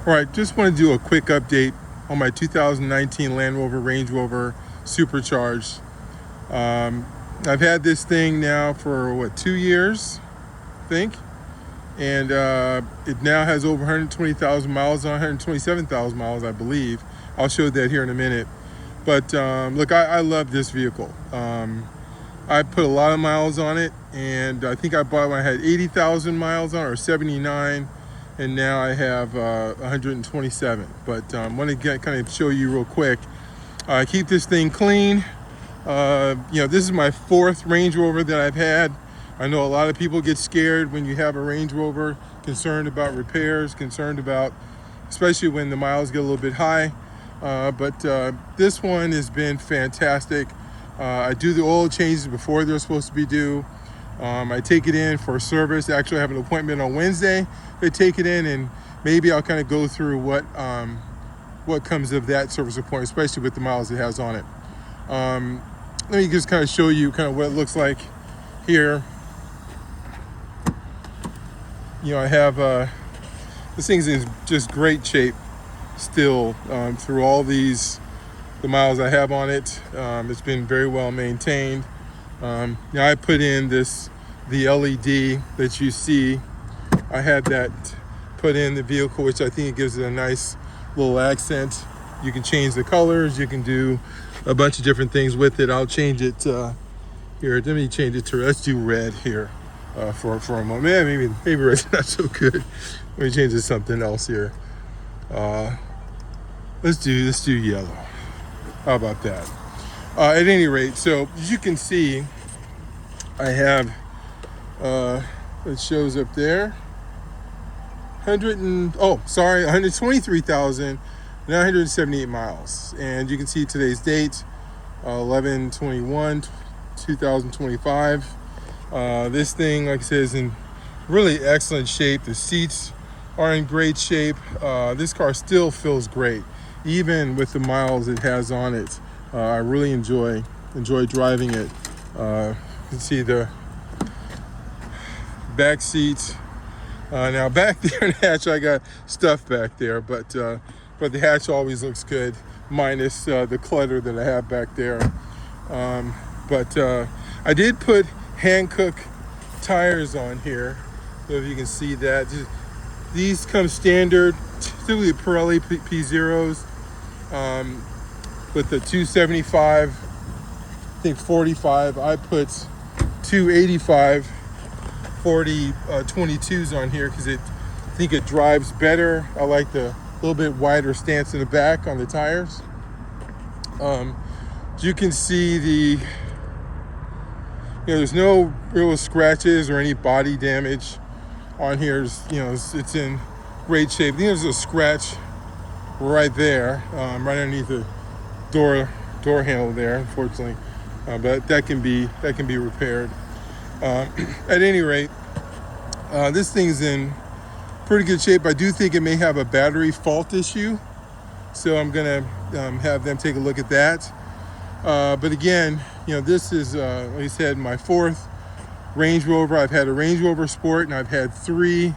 All right, just want to do a quick update on my 2019 Land Rover Range Rover Supercharged. I've had this thing now for, 2 years, I think. And it now has over 120,000 miles on, 127,000 miles, I believe. I'll show that here in a minute. But look, I love this vehicle. I put a lot of miles on it, and I think I bought it when I had 80,000 miles on it, or 79, and now I have 127. But I want to kind of show you real quick. Keep this thing clean. This is my fourth Range Rover that I've had. I know a lot of people get scared when you have a Range Rover, concerned about repairs, concerned about, especially when the miles get a little bit high. But this one has been fantastic. I do the oil changes before they're supposed to be due. I take it in for service. Actually, I have an appointment on Wednesday. They take it in, and maybe I'll kind of go through what comes of that service appointment, especially with the miles it has on it. Let me just kind of show you kind of what it looks like here. I have this thing's in just great shape still through all the miles I have on it. It's been very well maintained. I put in the LED that you see. I had that put in the vehicle, which I think it gives it a nice little accent. You can change the colors. You can do a bunch of different things with it. I'll change it here. Let me change it to, let's do red here for a moment. Maybe red's not so good. Let me change it to something else here. Let's do yellow. How about that? At any rate, so as you can see, I have it shows up there 123,978 miles, and you can see today's date, 11/21/2025. This thing, like I said, is in really excellent shape. The seats are in great shape. This car still feels great, even with the miles it has on it. I really enjoy driving it. You can see the back seats. Now back there in the hatch, I got stuff back there, but the hatch always looks good, minus the clutter that I have back there. But I did put Hankook tires on here, so if you can see that. These come standard, typically Pirelli P0s, with the 275, I think 45. I put 285 40 22s on here because I think it drives better. I like the little bit wider stance in the back on the tires. You can see there's no real scratches or any body damage on here. It's in great shape. I think there's a scratch right there, right underneath the door handle there, unfortunately, but that can be repaired. At any rate, this thing's in pretty good shape. I do think it may have a battery fault issue, so I'm gonna have them take a look at that. But again, this is, like I said, my fourth Range Rover. I've had a Range Rover Sport, and I've had 3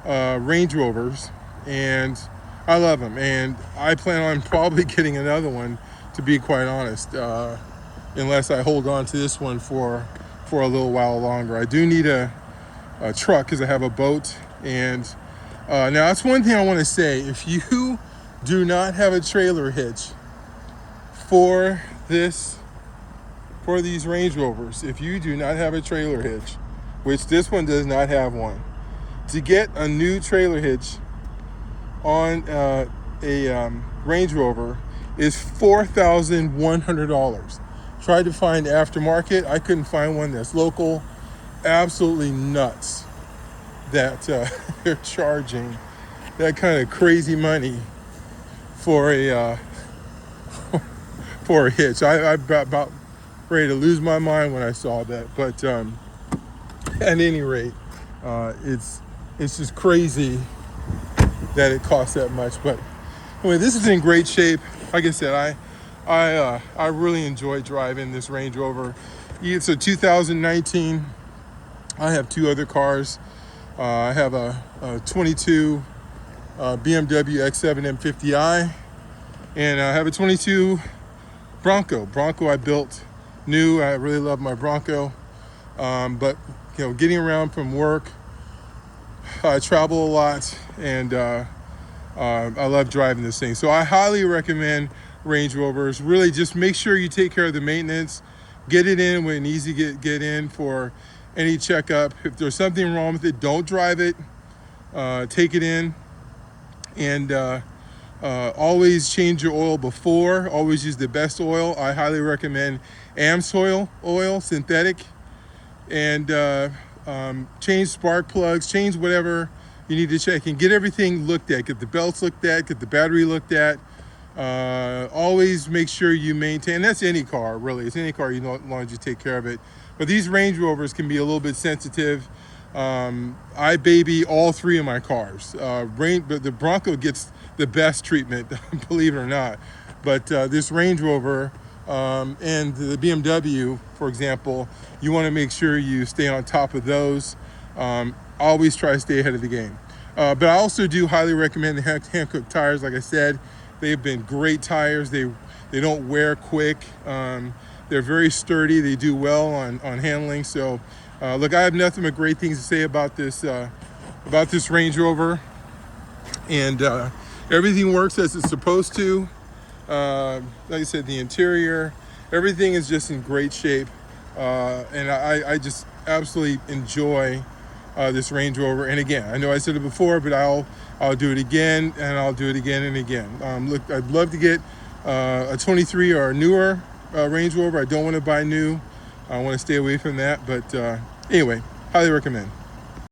Range Rovers, and I love them. And I plan on probably getting another one, to be quite honest, unless I hold on to this one for a little while longer. I do need a truck because I have a boat. And now that's one thing I want to say. If you do not have a trailer hitch for these Range Rovers, if you do not have a trailer hitch, which this one does not have one, to get a new trailer hitch on a Range Rover is $4,100. Tried to find aftermarket. I couldn't find one that's local. Absolutely nuts that they're charging that kind of crazy money for a hitch. I about ready to lose my mind when I saw that. But at any rate, it's just crazy that it costs that much. But anyway, this is in great shape. Like I said, I really enjoy driving this Range Rover. It's a 2019. I have 2 other cars. I have a 22 BMW X7 M50i, and I have a 22 Bronco I built new. I really love my Bronco, but getting around from work, I travel a lot, and I love driving this thing. So I highly recommend Range Rovers. Really, just make sure you take care of the maintenance. Get it in when it needs to get in for any checkup. If there's something wrong with it, don't drive it. Take it in, and always change your oil before. Always use the best oil. I highly recommend AMSOIL oil, synthetic, and change spark plugs, change whatever you need to check, and get everything looked at. Get the belts looked at, get the battery looked at. Always make sure you maintain. That's any car, really. It's any car, as long as you take care of it. But these Range Rovers can be a little bit sensitive. I baby all three of my cars. But the Bronco gets the best treatment, believe it or not. But this Range Rover and the BMW, for example, you want to make sure you stay on top of those. Always try to stay ahead of the game. But I also do highly recommend the Hankook tires. Like I said, they've been great tires. They don't wear quick. They're very sturdy. They do well on handling. So, look, I have nothing but great things to say about this Range Rover, and everything works as it's supposed to. Like I said, the interior, everything is just in great shape, and I just absolutely enjoy this Range Rover. And again, I know I said it before, but I'll do it again, and I'll do it again and again. Look, I'd love to get a 23 or a newer Range Rover. I don't want to buy new. I want to stay away from that. But anyway, highly recommend.